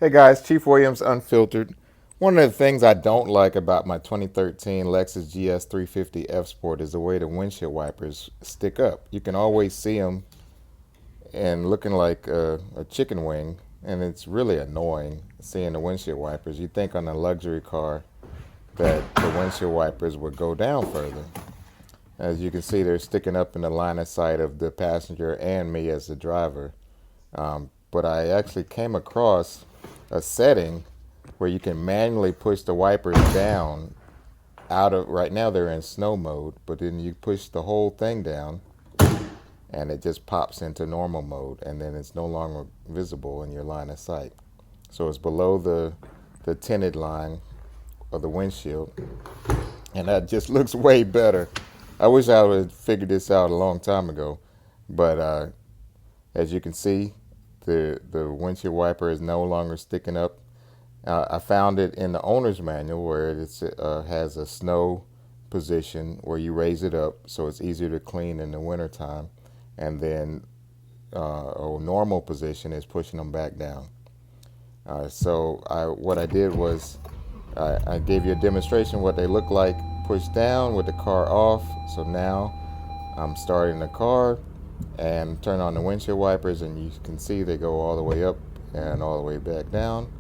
Hey guys, Chief Williams Unfiltered. One of the things I don't like about my 2013 Lexus GS 350 F Sport is the way the windshield wipers stick up. You can always see them and looking like a chicken wing, and it's really annoying seeing the windshield wipers. You'd think on a luxury car that the windshield wipers would go down further. As you can see, they're sticking up in the line of sight of the passenger and me as the driver. But I actually came across a setting where you can manually push the wipers down out of, right now they're in snow mode, but then you push the whole thing down and it just pops into normal mode, and then it's no longer visible in your line of sight. So it's below the tinted line of the windshield, and that just looks way better. I wish I would have figured this out a long time ago, but as you can see, the windshield wiper is no longer sticking up. I found it in the owner's manual where it has a snow position where you raise it up so it's easier to clean in the wintertime, and then a normal position is pushing them back down. What I did was I gave you a demonstration what they look like pushed down with the car off. So now I'm starting the car and turn on the windshield wipers, and you can see they go all the way up and all the way back down,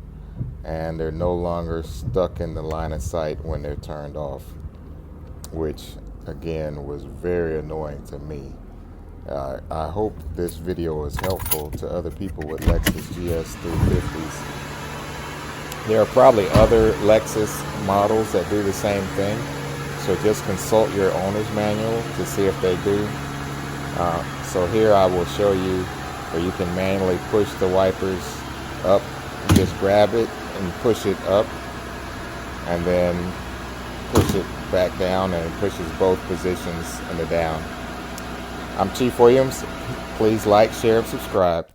and they're no longer stuck in the line of sight when they're turned off, which again was very annoying to me. I hope this video is helpful to other people with Lexus GS 350s. There are probably other Lexus models that do the same thing, so just consult your owner's manual to see if they do. So here I will show you where you can manually push the wipers up. You just grab it and push it up, and then push it back down, and it pushes both positions in the down. I'm Chief Williams. Please like, share, and subscribe.